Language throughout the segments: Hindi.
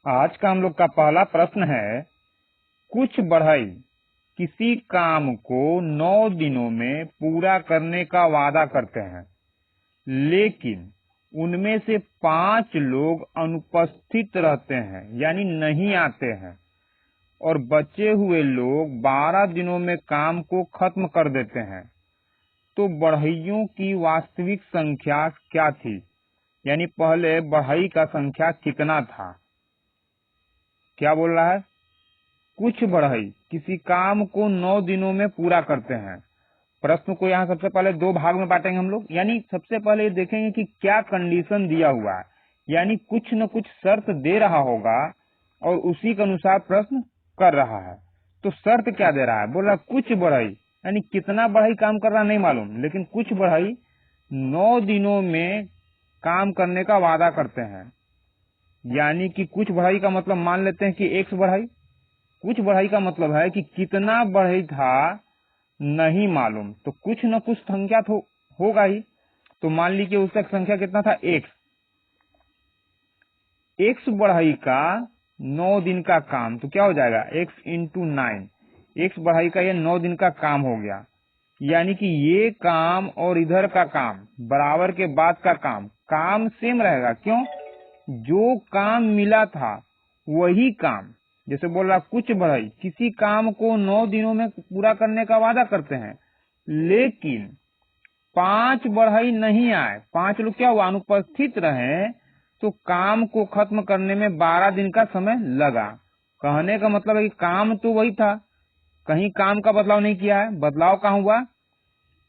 आज का हम लोग का पहला प्रश्न है, कुछ बढ़ई किसी काम को 9 दिनों में पूरा करने का वादा करते हैं, लेकिन उनमें से 5 लोग अनुपस्थित रहते हैं यानी नहीं आते हैं, और बचे हुए लोग 12 दिनों में काम को खत्म कर देते हैं। तो बढ़इयों की वास्तविक संख्या क्या थी? यानी पहले बढ़ई का संख्या कितना था? क्या बोल रहा है? कुछ बढ़ई किसी काम को 9 दिनों में पूरा करते हैं। प्रश्न को यहाँ सबसे पहले 2 भाग में बांटेंगे हम लोग। यानी सबसे पहले ये देखेंगे कि क्या कंडीशन दिया हुआ है, यानी कुछ न कुछ शर्त दे रहा होगा और उसी के अनुसार प्रश्न कर रहा है। तो शर्त क्या दे रहा है? बोल रहा कुछ बढ़ई, यानी कितना बढ़ई काम कर रहा नहीं मालूम, लेकिन कुछ बढ़ई 9 दिनों में काम करने का वादा करते हैं। यानी कि कुछ बढ़ई का मतलब मान लेते हैं कि 1 बढ़ई। कुछ बढ़ई का मतलब है कि कितना बढ़ई था नहीं मालूम, तो कुछ न कुछ संख्या तो होगा ही। तो मान लीजिए उसका संख्या कितना था? 1 बढ़ई का 9 दिन का काम, तो क्या हो जाएगा? x into 9। 1 बढ़ई का ये 9 दिन का काम हो गया। यानी कि ये काम और इधर का काम बराबर के बाद का काम सेम रहेगा। क्यों? जो काम मिला था वही काम। जैसे बोल रहा कुछ बढ़ई किसी काम को 9 दिनों में पूरा करने का वादा करते हैं, लेकिन 5 बढ़ई नहीं आए, 5 लोग क्या हुआ? अनुपस्थित रहे, तो काम को खत्म करने में 12 दिन का समय लगा। कहने का मतलब है कि काम तो वही था, कहीं काम का बदलाव नहीं किया है। बदलाव कहाँ हुआ?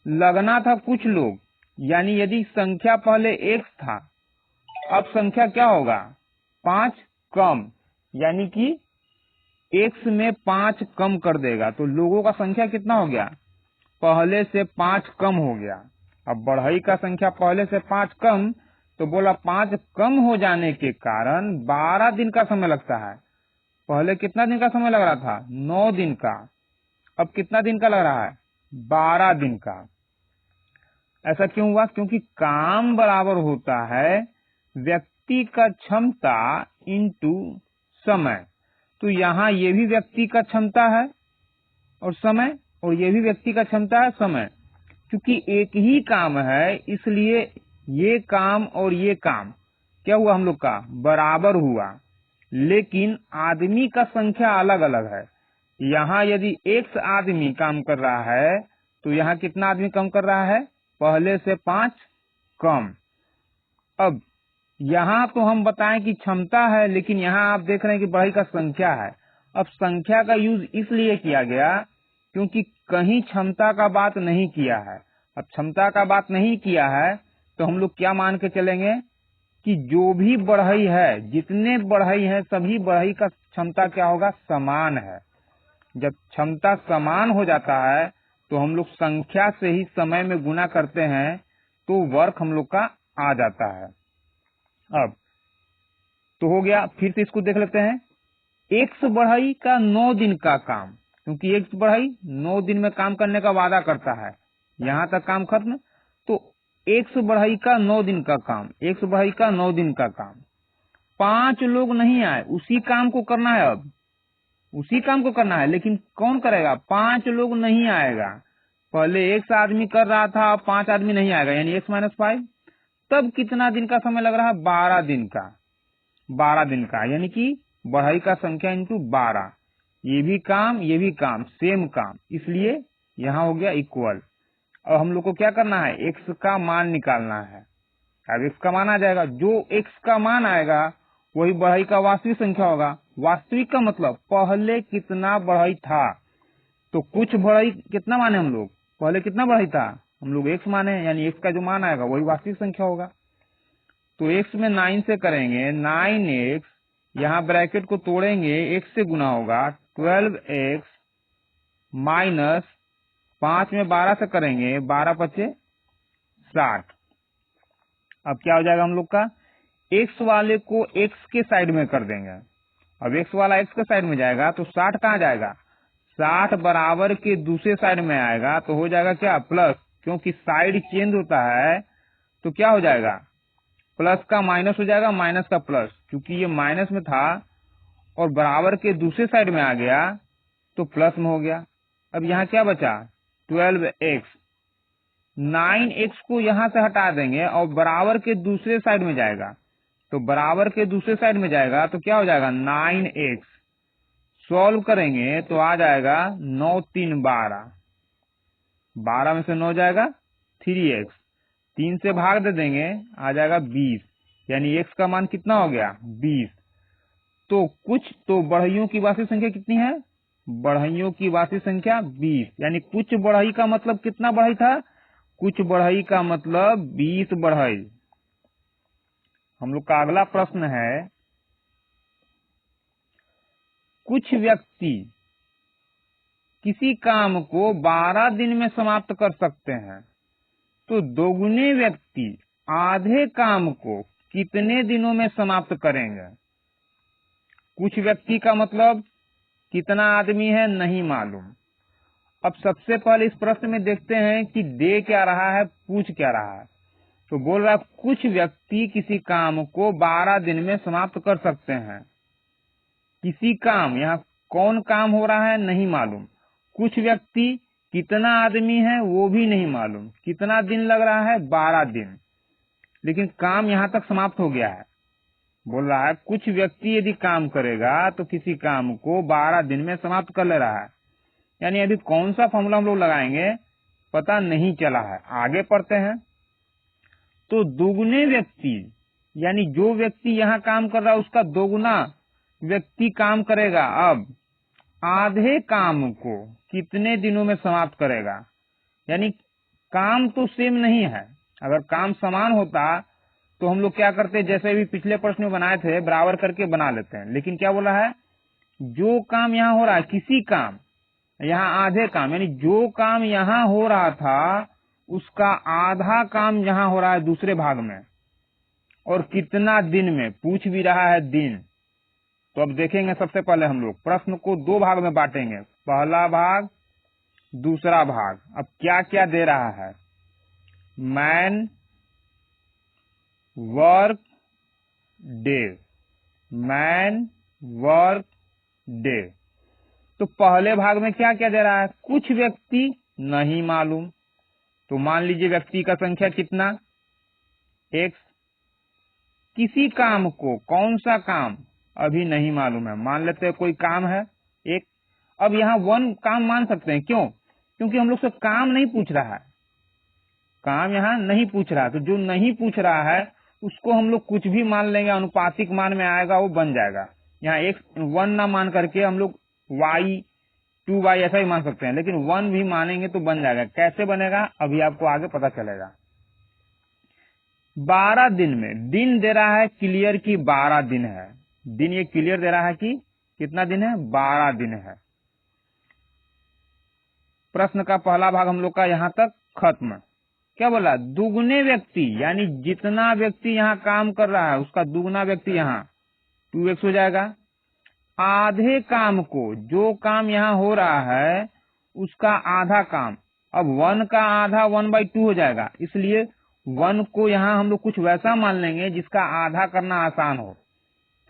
लगना था कुछ लोग, यानी यदि संख्या पहले 1 था, अब संख्या क्या होगा? 5 कम, यानी कि x में 5 कम कर देगा, तो लोगों का संख्या कितना हो गया? पहले से 5 कम हो गया। अब बढ़ई का संख्या पहले से 5 कम, तो बोला 5 कम हो जाने के कारण 12 दिन का समय लगता है। पहले कितना दिन का समय लग रहा था? 9 दिन का। अब कितना दिन का लग रहा है? 12 दिन का। ऐसा क्यों हुआ? क्योंकि काम बराबर होता है व्यक्ति का क्षमता इंटू समय। तो यहाँ ये भी व्यक्ति का क्षमता है और समय, और ये भी व्यक्ति का क्षमता है समय। क्योंकि एक ही काम है, इसलिए ये काम और ये काम क्या हुआ? हम लोग का बराबर हुआ, लेकिन आदमी का संख्या अलग अलग है। यहाँ यदि x आदमी काम कर रहा है, तो यहाँ कितना आदमी काम कर रहा है? पहले से 5 कम। अब यहाँ तो हम बताएं कि क्षमता है, लेकिन यहाँ आप देख रहे हैं कि बढ़ई का संख्या है। अब संख्या का यूज इसलिए किया गया क्योंकि कहीं क्षमता का बात नहीं किया है। अब क्षमता का बात नहीं किया है, तो हम लोग क्या मान के चलेंगे कि जो भी बढ़ई है, जितने बढ़ई है, सभी बढ़ई का क्षमता क्या होगा? समान है। जब क्षमता समान हो जाता है, तो हम लोग संख्या से ही समय में गुना करते हैं, तो वर्क हम लोग का आ जाता है। अब तो हो गया। फिर से इसको देख लेते हैं। x बढ़ई का 9 दिन का काम, क्योंकि x बढ़ई 9 दिन में काम करने का वादा करता है, यहाँ तक काम खत्म। तो x बढ़ई का 9 दिन का काम, x बढ़ई का 9 दिन का काम, 5 लोग नहीं आए, उसी काम को करना है। अब उसी काम को करना है, लेकिन कौन करेगा? 5 लोग नहीं आएगा। पहले x आदमी कर रहा था, अब 5 आदमी नहीं आएगा, यानी x माइनस 5। तब कितना दिन का समय लग रहा है? 12 दिन का। 12 दिन का, यानी कि बढ़ई का संख्या इंटू 12। ये भी काम सेम काम, इसलिए यहाँ हो गया इक्वल। अब हम लोग को क्या करना है? x का मान निकालना है। अब x का मान आ जाएगा, जो x का मान आएगा वही बढ़ई का वास्तविक संख्या होगा। वास्तविक का मतलब पहले कितना बढ़ई था। तो कुछ बढ़ई कितना माने हम लोग? पहले कितना बढ़ई था? हम लोग x माने, यानी x का जो मान आएगा वही वास्तविक संख्या होगा। तो x में 9 से करेंगे, 9x, यहाँ ब्रैकेट को तोड़ेंगे, x से गुना होगा 12x माइनस 5 में 12 से करेंगे, 12 पचे 60। अब क्या हो जाएगा हम लोग का? x वाले को x के साइड में कर देंगे। अब x वाला x के साइड में जाएगा, तो 60 कहाँ जाएगा? 60 बराबर के दूसरे साइड में आएगा, तो हो जाएगा क्या? प्लस। क्योंकि साइड चेंज होता है, तो क्या हो जाएगा? प्लस का माइनस हो जाएगा, माइनस का प्लस। क्योंकि ये माइनस में था, और बराबर के दूसरे साइड में आ गया तो प्लस में हो गया। अब यहाँ क्या बचा 12x, 9x को यहाँ से हटा देंगे और बराबर के दूसरे साइड में जाएगा, तो बराबर के दूसरे साइड में जाएगा तो क्या हो जाएगा 9x। सॉल्व करेंगे तो आ जाएगा 9 3 12, 12 में से 9 जाएगा 3x, 3 से भाग दे देंगे आ जाएगा 20, यानी x का मान कितना हो गया 20। तो बढ़इयों की वास्तविक संख्या कितनी है, बढ़इयों की वास्तविक संख्या 20, यानी कुछ बढ़ई का मतलब कितना बढ़ई था, कुछ बढ़ई का मतलब 20 बढ़ई। हम लोग का अगला प्रश्न है, कुछ व्यक्ति किसी काम को 12 दिन में समाप्त कर सकते हैं, तो दोगुने व्यक्ति आधे काम को कितने दिनों में समाप्त करेंगे। कुछ व्यक्ति का मतलब कितना आदमी है नहीं मालूम। अब सबसे पहले इस प्रश्न में देखते हैं कि दे क्या रहा है, पूछ क्या रहा है। तो बोल रहा है कुछ व्यक्ति किसी काम को 12 दिन में समाप्त कर सकते हैं। किसी काम, यहाँ कौन काम हो रहा है नहीं मालूम। कुछ व्यक्ति, कितना आदमी है वो भी नहीं मालूम। कितना दिन लग रहा है 12 दिन, लेकिन काम यहाँ तक समाप्त हो गया है। बोल रहा है कुछ व्यक्ति यदि काम करेगा तो किसी काम को 12 दिन में समाप्त कर ले रहा है। यानी अभी कौन सा फॉर्मूला हम लोग लगाएंगे पता नहीं चला है, आगे पढ़ते हैं। तो दोगुने व्यक्ति, यानी जो व्यक्ति यहाँ काम कर रहा है उसका दोगुना व्यक्ति काम करेगा। अब आधे काम को कितने दिनों में समाप्त करेगा, यानी काम तो सेम नहीं है। अगर काम समान होता तो हम लोग क्या करते, जैसे भी पिछले प्रश्न में बनाए थे बराबर करके बना लेते हैं। लेकिन क्या बोला है, जो काम यहाँ हो रहा है किसी काम, यहाँ आधे काम, यानी जो काम यहाँ हो रहा था उसका आधा काम यहाँ हो रहा है दूसरे भाग में, और कितना दिन में, पूछ भी रहा है दिन। तो अब देखेंगे, सबसे पहले हम लोग प्रश्न को दो भाग में बांटेंगे, पहला भाग दूसरा भाग। अब क्या क्या दे रहा है, man work day, man work day. तो पहले भाग में क्या क्या दे रहा है, कुछ व्यक्ति नहीं मालूम। तो मान लीजिए व्यक्ति का संख्या कितना x। किसी काम को, कौन सा काम अभी नहीं मालूम है, मान लेते हैं कोई काम है एक। अब यहाँ 1 काम मान सकते हैं, क्यों, क्योंकि हम लोग से काम नहीं पूछ रहा है, काम यहाँ नहीं पूछ रहा है। तो जो नहीं पूछ रहा है उसको हम लोग कुछ भी मान लेंगे, अनुपातिक मान में आएगा वो बन जाएगा। यहाँ x 1 ना मान करके हम लोग y 2y ऐसा ही मान सकते हैं, लेकिन 1 भी मानेंगे तो बन जाएगा। कैसे बनेगा अभी आपको आगे पता चलेगा। 12 दिन में, दिन दे रहा है क्लियर की 12 दिन है, दिन ये क्लियर दे रहा है कि कितना दिन है 12 दिन है। प्रश्न का पहला भाग हम लोग का यहाँ तक खत्म। क्या बोला, दुगने व्यक्ति, यानी जितना व्यक्ति यहाँ काम कर रहा है उसका दुगना व्यक्ति यहाँ 2x हो जाएगा। आधे काम को, जो काम यहाँ हो रहा है उसका आधा काम, अब 1 का आधा 1/2 हो जाएगा, इसलिए 1 को यहाँ हम लोग कुछ वैसा मान लेंगे जिसका आधा करना आसान हो।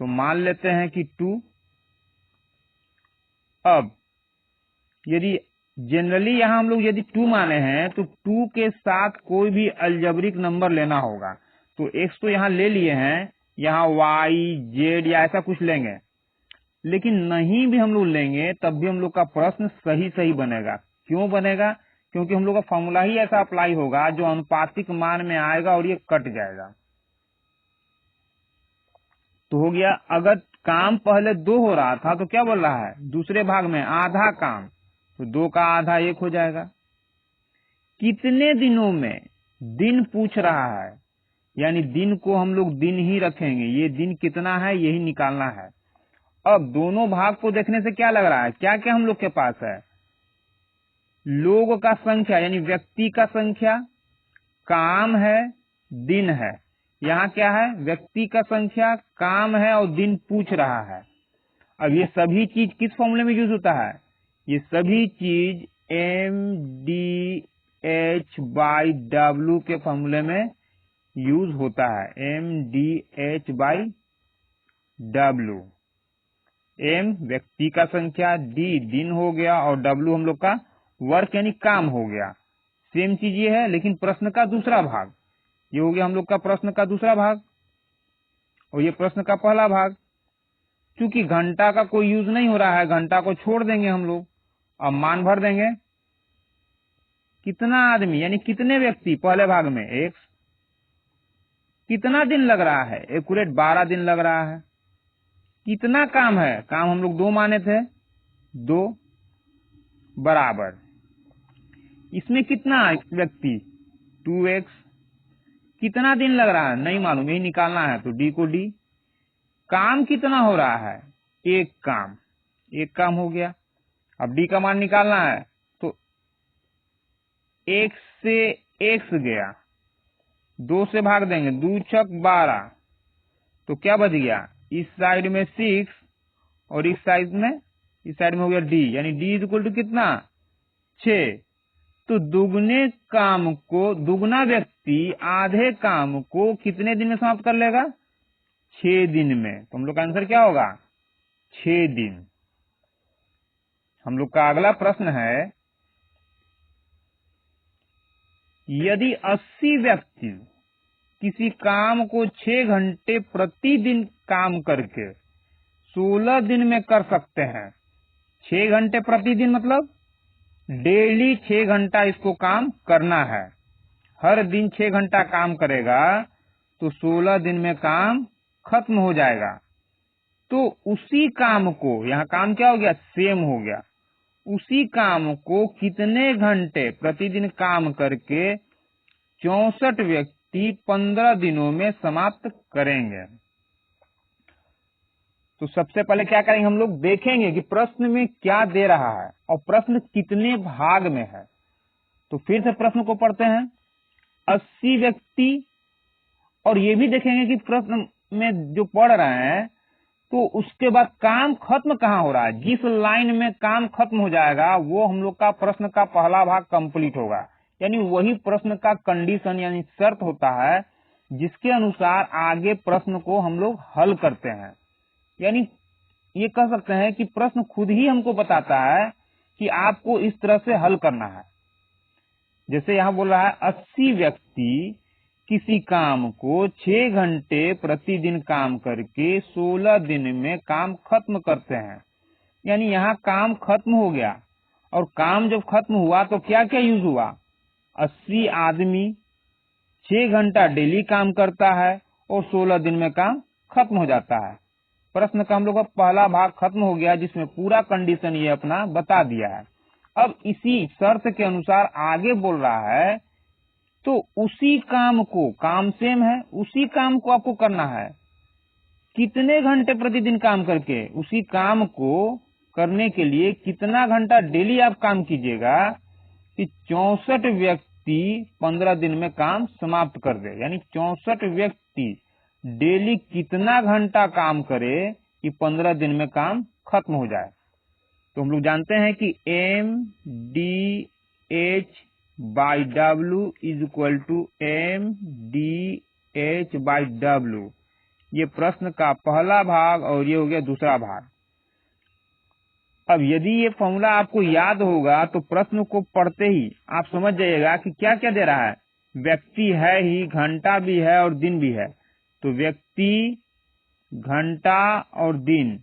तो मान लेते हैं कि 2। अब यदि जनरली यहाँ हम लोग यदि 2 माने हैं तो 2 के साथ कोई भी अलजेब्रिक नंबर लेना होगा। तो x तो यहाँ ले लिए हैं, यहाँ y z या ऐसा कुछ लेंगे, लेकिन नहीं भी हम लोग लेंगे तब भी हम लोग का प्रश्न सही बनेगा। क्यों बनेगा, क्योंकि हम लोग का फॉर्मूला ही ऐसा अप्लाई होगा जो अनुपातिक मान में आएगा और ये कट जाएगा। तो हो गया, अगर काम पहले 2 हो रहा था तो क्या बोल रहा है, दूसरे भाग में आधा काम, तो 2 का आधा 1 हो जाएगा। कितने दिनों में, दिन पूछ रहा है, यानी दिन को हम लोग दिन ही रखेंगे, ये दिन कितना है यही निकालना है। अब दोनों भाग को देखने से क्या लग रहा है, क्या क्या हम लोग के पास है, लोग का संख्या यानी व्यक्ति का संख्या, काम है, दिन है। यहाँ क्या है, व्यक्ति का संख्या, काम है और दिन पूछ रहा है। अब ये सभी चीज किस फॉर्मूले में यूज होता है, ये सभी चीज MDH/W के फॉर्मूले में यूज होता है, MDH/W। एम व्यक्ति का संख्या, डी दिन हो गया, और डब्ल्यू हम लोग का वर्क यानी काम हो गया। सेम चीज ये है, लेकिन प्रश्न का दूसरा भाग। ये हो गया हम लोग का प्रश्न का दूसरा भाग, और ये प्रश्न का पहला भाग। क्योंकि घंटा का कोई यूज नहीं हो रहा है, घंटा को छोड़ देंगे हम लोग। अब मान भर देंगे, कितना आदमी यानी कितने व्यक्ति पहले भाग में एक्स, कितना दिन लग रहा है, एक्यूरेट 12 दिन लग रहा है। कितना काम है, काम हम लोग 2 माने थे, 2 बराबर इसमें कितना व्यक्ति 2x, कितना दिन लग रहा है नहीं मालूम, यही निकालना है, तो डी को डी। काम कितना हो रहा है, एक काम हो गया। अब डी का मान निकालना है, तो x से x गया, 2 से भाग देंगे, 2 छक 12, तो क्या बच गया, इस साइड में 6 और इस साइड में हो गया डी, यानी डी इज इक्वल टू कितना 6। तो दुगना व्यक्ति आधे काम को कितने दिन में समाप्त कर लेगा, 6 दिन में। तो हम लोग का आंसर क्या होगा, 6 दिन। हम लोग का अगला प्रश्न है, यदि 80 व्यक्ति किसी काम को 6 घंटे प्रतिदिन काम करके 16 दिन में कर सकते हैं। 6 घंटे प्रतिदिन मतलब डेली 6 घंटा इसको काम करना है। हर दिन 6 घंटा काम करेगा तो 16 दिन में काम खत्म हो जाएगा। तो उसी काम को, यहाँ काम क्या हो गया, सेम हो गया, उसी काम को कितने घंटे प्रतिदिन काम करके 64 व्यक्ति 15 दिनों में समाप्त करेंगे। तो सबसे पहले क्या करेंगे, हम लोग देखेंगे कि प्रश्न में क्या दे रहा है और प्रश्न कितने भाग में है। तो फिर से प्रश्न को पढ़ते हैं, 80 व्यक्ति, और ये भी देखेंगे कि प्रश्न में जो पढ़ रहे हैं तो उसके बाद काम खत्म कहाँ हो रहा है। जिस लाइन में काम खत्म हो जाएगा वो हम लोग का प्रश्न का पहला भाग कंप्लीट होगा। यानी वही प्रश्न का कंडीशन यानी शर्त होता है जिसके अनुसार आगे प्रश्न को हम लोग हल करते हैं। यानी ये कह सकते हैं कि प्रश्न खुद ही हमको बताता है कि आपको इस तरह से हल करना है। जैसे यहाँ बोल रहा है 80 व्यक्ति किसी काम को 6 घंटे प्रतिदिन काम करके 16 दिन में काम खत्म करते हैं। यानी यहाँ काम खत्म हो गया, और काम जब खत्म हुआ तो क्या क्या यूज हुआ, 80 आदमी 6 घंटा डेली काम करता है और 16 दिन में काम खत्म हो जाता है। प्रश्न का हम लोग का पहला भाग खत्म हो गया जिसमें पूरा कंडीशन ये अपना बता दिया है। अब इसी शर्त के अनुसार आगे बोल रहा है, तो उसी काम को, काम सेम है, उसी काम को आपको करना है कितने घंटे प्रतिदिन काम करके। उसी काम को करने के लिए कितना घंटा डेली आप काम कीजिएगा कि 64 व्यक्ति 15 दिन में काम समाप्त कर दे। यानी 64 व्यक्ति डेली कितना घंटा काम करे कि 15 दिन में काम खत्म हो जाए। तो हम लोग जानते हैं कि MDH/W is equal to MDH/W। ये प्रश्न का पहला भाग और ये हो गया दूसरा भाग। अब यदि ये फॉर्मूला आपको याद होगा तो प्रश्न को पढ़ते ही आप समझ जाइएगा कि क्या क्या दे रहा है। व्यक्ति है ही, घंटा भी है और दिन भी है। तो व्यक्ति, घंटा और दिन,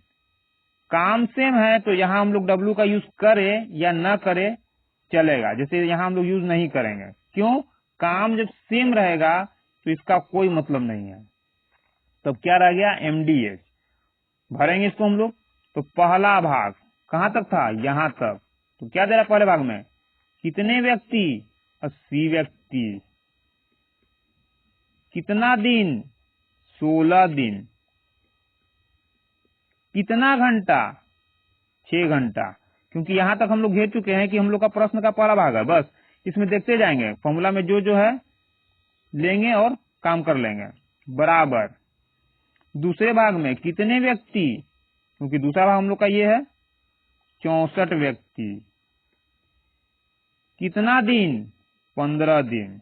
काम सेम है तो यहाँ हम लोग W का यूज करें या न करें चलेगा। जैसे यहाँ हम लोग यूज नहीं करेंगे, क्यों, काम जब सेम रहेगा तो इसका कोई मतलब नहीं है। तब क्या रह गया, MDH भरेंगे इसको हम लोग। तो पहला भाग कहाँ तक था, यहाँ तक। तो क्या दे रहा पहले भाग में, कितने व्यक्ति, 80 व्यक्ति, कितना दिन, 16 दिन, कितना घंटा, 6 घंटा। क्योंकि यहां तक हम लोग घेर चुके हैं कि हम लोग का प्रश्न का पहला भाग है, बस इसमें देखते जाएंगे, फॉर्मूला में जो जो है लेंगे और काम कर लेंगे। बराबर दूसरे भाग में कितने व्यक्ति, क्योंकि दूसरा भाग हम लोग का ये है 64 व्यक्ति, कितना दिन, 15 दिन,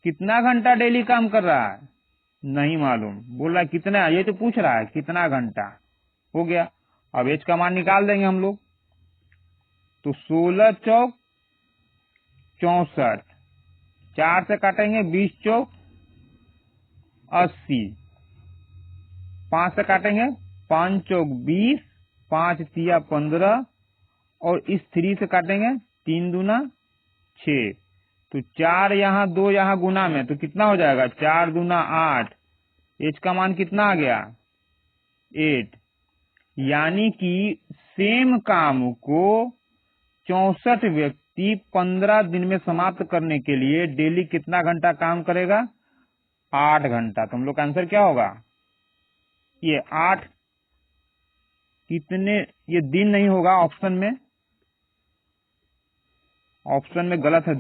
कितना घंटा डेली काम कर रहा है नहीं मालूम, बोल रहा है कितना, ये तो पूछ रहा है कितना घंटा। हो गया। अब एच का मान निकाल देंगे हम लोग, तो 16 चौक 64, 4 से काटेंगे 20 चौक 80, 5 से काटेंगे 5 चौक 20, 5 तिया 15 और इस 3 से काटेंगे 3 दूना 6, तो 4 यहाँ 2 यहाँ गुना में, तो कितना हो जाएगा 4 दूना 8। एच का मान कितना आ गया 8। यानी कि सेम काम को 64 व्यक्ति 15 दिन में समाप्त करने के लिए डेली कितना घंटा काम करेगा 8 घंटा। तो हम लोग का आंसर क्या होगा, ये 8 कितने, ये दिन नहीं होगा, ऑप्शन में गलत है,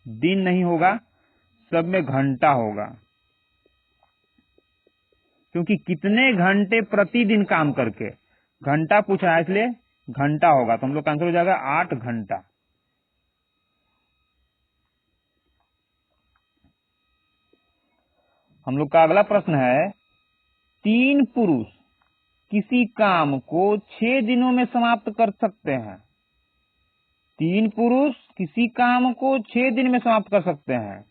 दिन नहीं होगा, सब में घंटा होगा, क्योंकि कितने घंटे प्रतिदिन काम करके घंटा पूछा है इसलिए घंटा होगा। तो हम लोग का आंसर हो जाएगा 8 घंटा। हम लोग का अगला प्रश्न है, 3 पुरुष किसी काम को 6 दिनों में समाप्त कर सकते हैं। 3 पुरुष किसी काम को 6 दिन में समाप्त कर सकते हैं।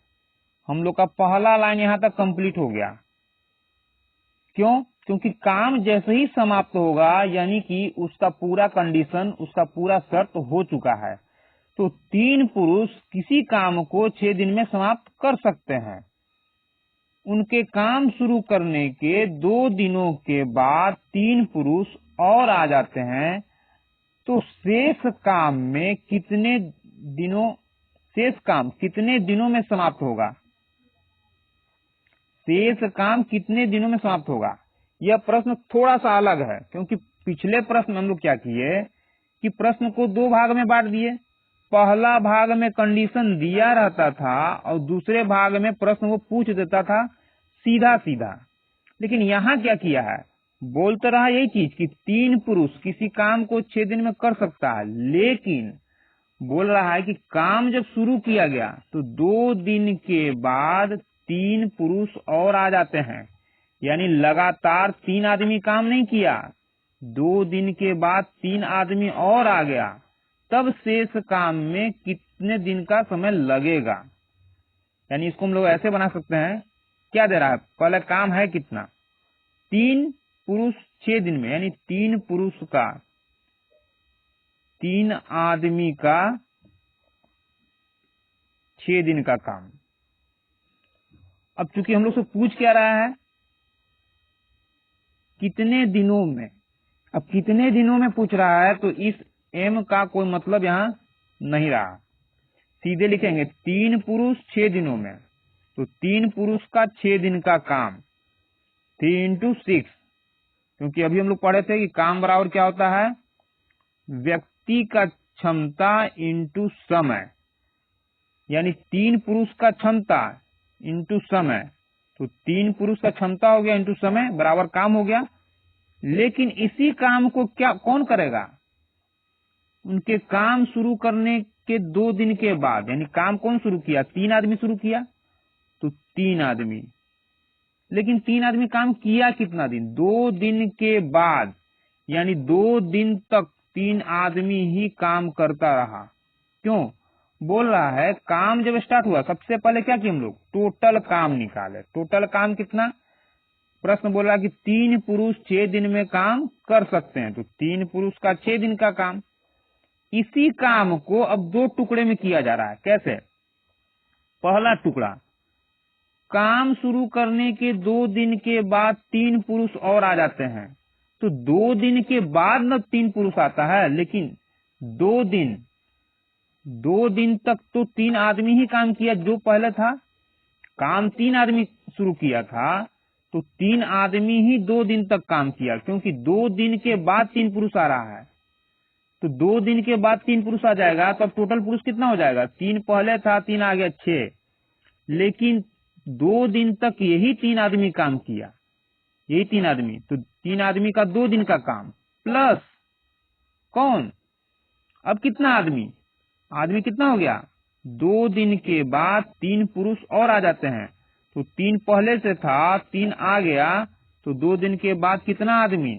हम लोग का पहला लाइन यहां तक कंप्लीट हो गया। क्यों? क्योंकि काम जैसे ही समाप्त होगा यानी कि उसका पूरा कंडीशन, उसका पूरा शर्त हो चुका है। तो 3 पुरुष किसी काम को 6 दिन में समाप्त कर सकते हैं। उनके काम शुरू करने के 2 दिनों के बाद 3 पुरुष और आ जाते हैं, तो शेष काम कितने दिनों में समाप्त होगा? शेष काम कितने दिनों में समाप्त होगा? यह प्रश्न थोड़ा सा अलग है, क्योंकि पिछले प्रश्न में हम लोग क्या किए कि प्रश्न को 2 भाग में बांट दिए। पहला भाग में कंडीशन दिया रहता था और दूसरे भाग में प्रश्न वो पूछ देता था सीधा सीधा। लेकिन यहाँ क्या किया है, बोलते रहा यही चीज कि 3 पुरुष किसी काम को 6 दिन में कर सकता है, लेकिन बोल रहा है कि काम जब शुरू किया गया तो 2 दिन के बाद 3 पुरुष और आ जाते हैं। यानी लगातार 3 आदमी काम नहीं किया, 2 दिन के बाद 3 आदमी और आ गया, तब शेष काम में कितने दिन का समय लगेगा। यानी इसको हम लोग ऐसे बना सकते हैं, क्या दे रहा है, पहले काम है कितना 3 पुरुष 6 दिन में, यानी 3 पुरुष का 3 आदमी का 6 दिन का काम। अब चूंकि हम लोग से पूछ क्या रहा है, कितने दिनों में। अब कितने दिनों में पूछ रहा है तो इस एम का कोई मतलब यहाँ नहीं रहा, सीधे लिखेंगे 3 पुरुष 6 दिनों में। तो 3 पुरुष का 6 दिन का काम 3 × 6, क्योंकि अभी हम लोग पढ़े थे कि काम बराबर क्या होता है, व्यक्ति का क्षमता इंटू समय। यानी 3 पुरुष का क्षमता इंटू समय, तो 3 पुरुष का क्षमता हो गया इंटू समय बराबर काम हो गया। लेकिन इसी काम को क्या कौन करेगा, उनके काम शुरू करने के 2 दिन के बाद। यानी काम कौन शुरू किया, 3 आदमी शुरू किया, तो 3 आदमी। लेकिन 3 आदमी काम किया कितना दिन, 2 दिन के बाद। यानी 2 दिन तक 3 आदमी ही काम करता रहा। क्यों? बोल रहा है काम जब स्टार्ट हुआ सबसे पहले क्या किया हम लोग, टोटल काम निकाले। टोटल काम कितना, प्रश्न बोल रहा कि 3 पुरुष 6 दिन में काम कर सकते हैं, तो 3 पुरुष का 6 दिन का काम। इसी काम को अब 2 टुकड़े में किया जा रहा है। कैसे? पहला टुकड़ा, काम शुरू करने के 2 दिन के बाद 3 पुरुष और आ जाते हैं, तो 2 दिन के बाद न 3 पुरुष आता है, लेकिन 2 दिन तक तो 3 आदमी ही काम किया। जो पहले था काम 3 आदमी शुरू किया था, तो 3 आदमी ही 2 दिन तक काम किया, क्योंकि 2 दिन के बाद 3 पुरुष आ रहा है। तो 2 दिन के बाद 3 पुरुष आ जाएगा, तो अब टोटल पुरुष कितना हो जाएगा, 3 पहले था, 3 आ गया 6। लेकिन 2 दिन तक यही 3 आदमी काम किया, यही 3 आदमी, तो 3 आदमी का 2 दिन का काम प्लस कौन, अब कितना आदमी कितना हो गया, 2 दिन के बाद 3 पुरुष और आ जाते हैं। तो 3 पहले से था, 3 आ गया, तो 2 दिन के बाद कितना आदमी,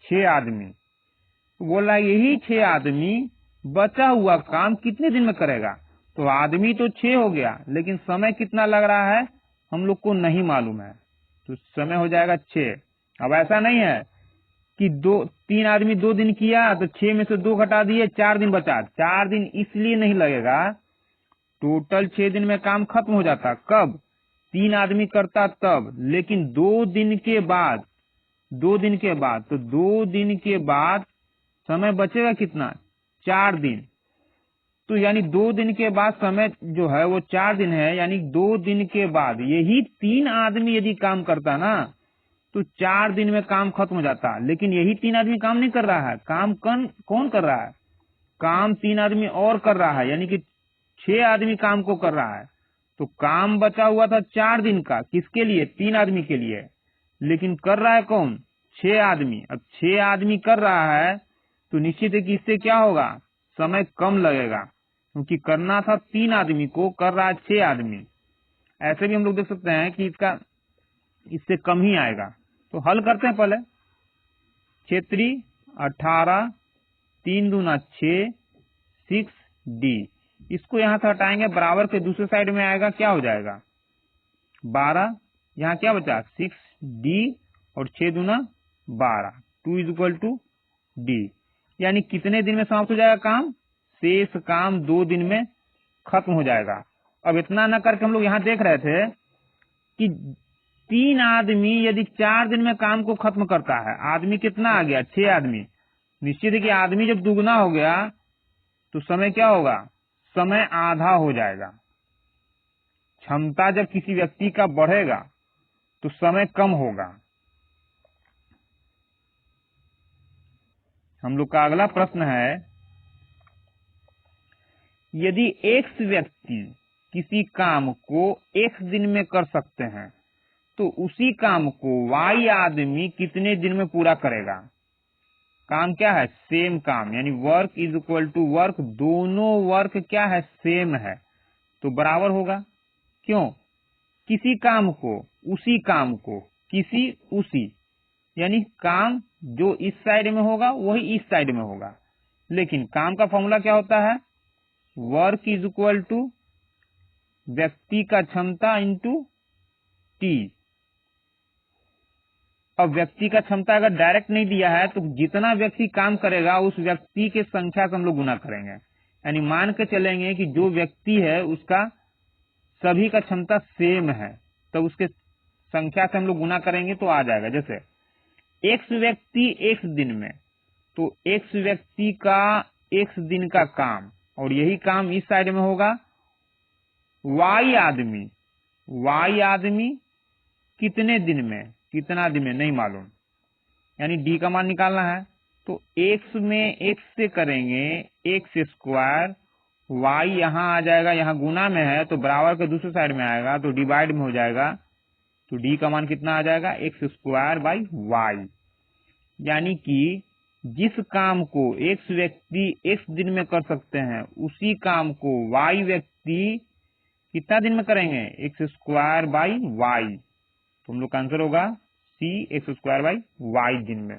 6 आदमी। तो बोल रहा है यही 6 आदमी बचा हुआ काम कितने दिन में करेगा। तो आदमी तो 6 हो गया, लेकिन समय कितना लग रहा है हम लोग को नहीं मालूम है, तो समय हो जाएगा 6। अब ऐसा नहीं है कि 3 आदमी 2 दिन किया तो 6 में से 2 घटा दिए, 4 दिन बचा। 4 दिन इसलिए नहीं लगेगा, टोटल 6 दिन में काम खत्म हो जाता। कब? 3 आदमी करता तब, लेकिन 2 दिन के बाद, तो 2 दिन के बाद समय बचेगा कितना? 4 दिन। तो यानी 2 दिन के बाद समय जो है वो 4 दिन है, यानी 2 दिन के बाद यही 3 आदमी यदि काम करता ना तो 4 दिन में काम खत्म हो जाता। लेकिन यही 3 आदमी काम नहीं कर रहा है, काम कौन कर रहा है? काम 3 आदमी और कर रहा है, यानी कि 6 आदमी काम को कर रहा है। तो काम बचा हुआ था 4 दिन का, किसके लिए? 3 आदमी के लिए। लेकिन कर रहा है कौन? 6 आदमी। अब 6 आदमी कर रहा है तो निश्चित है कि इससे क्या होगा? समय कम लगेगा, क्योंकि करना था 3 आदमी को, कर रहा है 6 आदमी। ऐसे भी हम लोग देख सकते हैं कि इससे कम ही आएगा। तो हल करते हैं पहले। 6 18, 3 दूना 6, 6D। इसको यहां से हटाएंगे, बराबर के दूसरे साइड में आएगा, क्या हो जाएगा? 12। यहाँ क्या बचा? 6D और 6 दूना 12, 2 = D। यानी कितने दिन में समाप्त हो जाएगा काम? शेष काम 2 दिन में खत्म हो जाएगा। अब इतना न करके हम लोग यहाँ देख रहे थे कि 3 आदमी यदि 4 दिन में काम को खत्म करता है, आदमी कितना आ गया? 6 आदमी। निश्चित है कि आदमी जब दुगना हो गया तो समय क्या होगा? समय आधा हो जाएगा। क्षमता जब किसी व्यक्ति का बढ़ेगा तो समय कम होगा। हम लोग का अगला प्रश्न है, यदि X व्यक्ति किसी काम को X दिन में कर सकते हैं तो उसी काम को Y आदमी कितने दिन में पूरा करेगा? काम क्या है? सेम काम, यानी work is equal to work. दोनों वर्क क्या है? सेम है, तो बराबर होगा। क्यों? किसी काम को, उसी काम को, किसी उसी, यानी काम जो इस साइड में होगा वही इस साइड में होगा। लेकिन काम का फॉर्मूला क्या होता है? वर्क इज इक्वल टू व्यक्ति का क्षमता इंटू T। अब व्यक्ति का क्षमता अगर डायरेक्ट नहीं दिया है तो जितना व्यक्ति काम करेगा उस व्यक्ति के संख्या से हम लोग गुना करेंगे। यानी मान के चलेंगे कि जो व्यक्ति है उसका सभी का क्षमता सेम है, तो उसके संख्या से हम लोग गुना करेंगे तो आ जाएगा। जैसे X व्यक्ति X दिन में, तो X व्यक्ति का X दिन का काम, और यही काम इस साइड में होगा। Y आदमी कितने दिन में, कितना दिन में नहीं मालूम, यानी D का मान निकालना है। तो X में X से करेंगे X स्क्वायर, Y यहाँ आ जाएगा, यहाँ गुना में है तो बराबर के दूसरे साइड में आएगा तो डिवाइड में हो जाएगा। तो D का मान कितना आ जाएगा? X square by Y। यानी कि जिस काम को X व्यक्ति X दिन में कर सकते हैं उसी काम को Y व्यक्ति कितना दिन में करेंगे? X square by Y। तो हम लोग का आंसर होगा C, X square by Y दिन में।